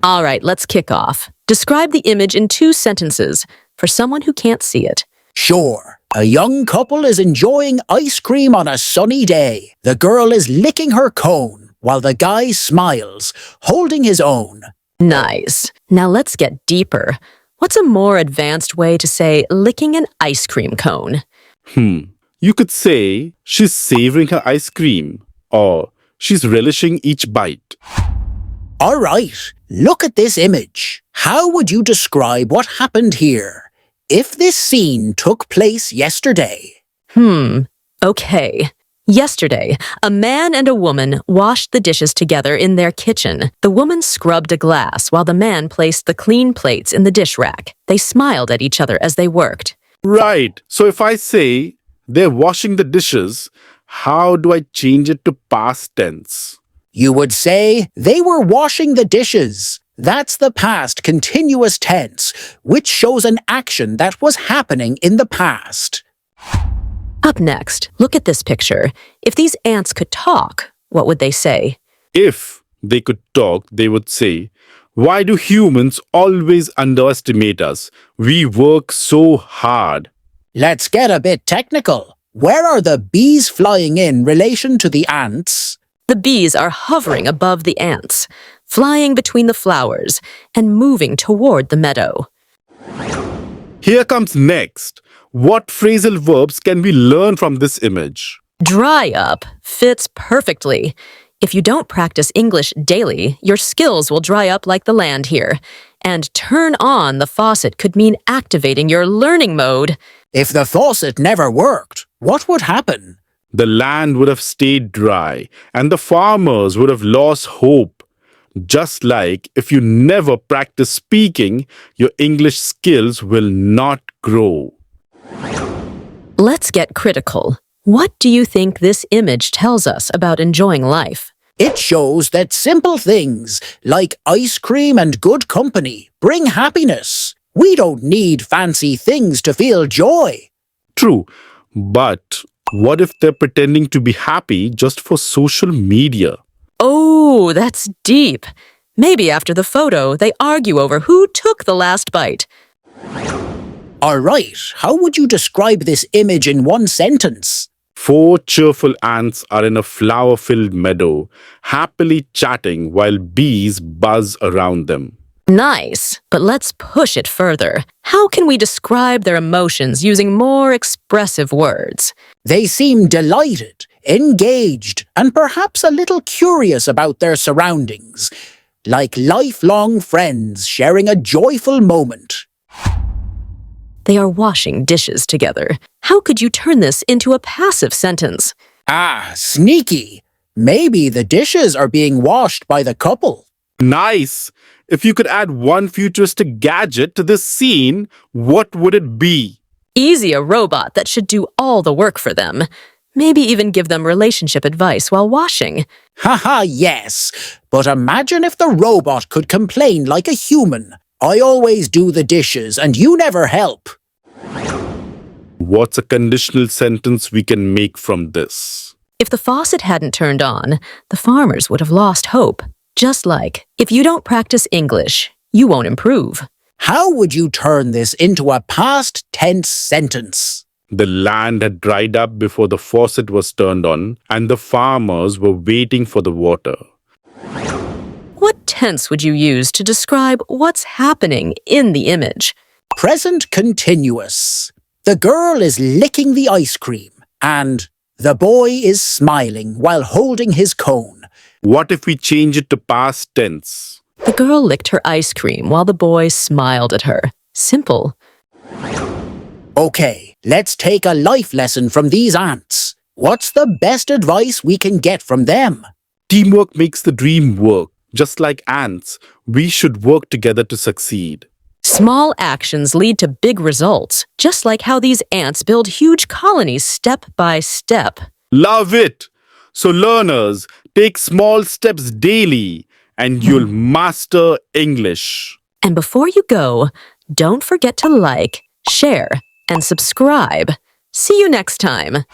All right, let's kick off. Describe the image in 2 sentences for someone who can't see it. Sure. A young couple is enjoying ice cream on a sunny day. The girl is licking her cone, while the guy smiles, holding his own. Nice. Now let's get deeper. What's a more advanced way to say licking an ice cream cone? You could say she's savoring her ice cream or she's relishing each bite. All right, look at this image. How would you describe what happened here if this scene took place yesterday? Okay. Yesterday, a man and a woman washed the dishes together in their kitchen. The woman scrubbed a glass while the man placed the clean plates in the dish rack. They smiled at each other as they worked. Right. So if I say they're washing the dishes, how do I change it to past tense? You would say they were washing the dishes. That's the past continuous tense, which shows an action that was happening in the past. Up next, look at this picture. If these ants could talk, what would they say? If they could talk, they would say, "Why do humans always underestimate us? We work so hard." Let's get a bit technical. Where are the bees flying in relation to the ants? The bees are hovering above the ants, flying between the flowers, and moving toward the meadow. Here comes next. What phrasal verbs can we learn from this image? Dry up fits perfectly. If you don't practice English daily, your skills will dry up like the land here. And turn on the faucet could mean activating your learning mode. If the faucet never worked, what would happen? The land would have stayed dry and the farmers would have lost hope. Just like if you never practice speaking, your English skills will not grow. Let's get critical. What do you think this image tells us about enjoying life? It shows that simple things like ice cream and good company bring happiness. We don't need fancy things to feel joy. True, but what if they're pretending to be happy just for social media? Oh, that's deep. Maybe after the photo, they argue over who took the last bite. All right, how would you describe this image in 1 sentence? 4 cheerful ants are in a flower-filled meadow, happily chatting while bees buzz around them. Nice, but let's push it further. How can we describe their emotions using more expressive words? They seem delighted, engaged, and perhaps a little curious about their surroundings, like lifelong friends sharing a joyful moment. They are washing dishes together. How could you turn this into a passive sentence? Ah, sneaky. Maybe the dishes are being washed by the couple. Nice! If you could add one futuristic gadget to this scene, what would it be? Easy, a robot that should do all the work for them. Maybe even give them relationship advice while washing. Haha, yes. But imagine if the robot could complain like a human. I always do the dishes and you never help. What's a conditional sentence we can make from this? If the faucet hadn't turned on, the farmers would have lost hope. Just like, if you don't practice English, you won't improve. How would you turn this into a past tense sentence? The land had dried up before the faucet was turned on, and the farmers were waiting for the water. What tense would you use to describe what's happening in the image? Present continuous. The girl is licking the ice cream, and the boy is smiling while holding his cone. What if we change it to past tense? The girl licked her ice cream while the boy smiled at her. Simple. Okay, let's take a life lesson from these ants. What's the best advice we can get from them? Teamwork makes the dream work. Just like ants, we should work together to succeed. Small actions lead to big results, just like how these ants build huge colonies step by step. Love it! So learners, take small steps daily and you'll master English. And before you go, don't forget to like, share, and subscribe. See you next time.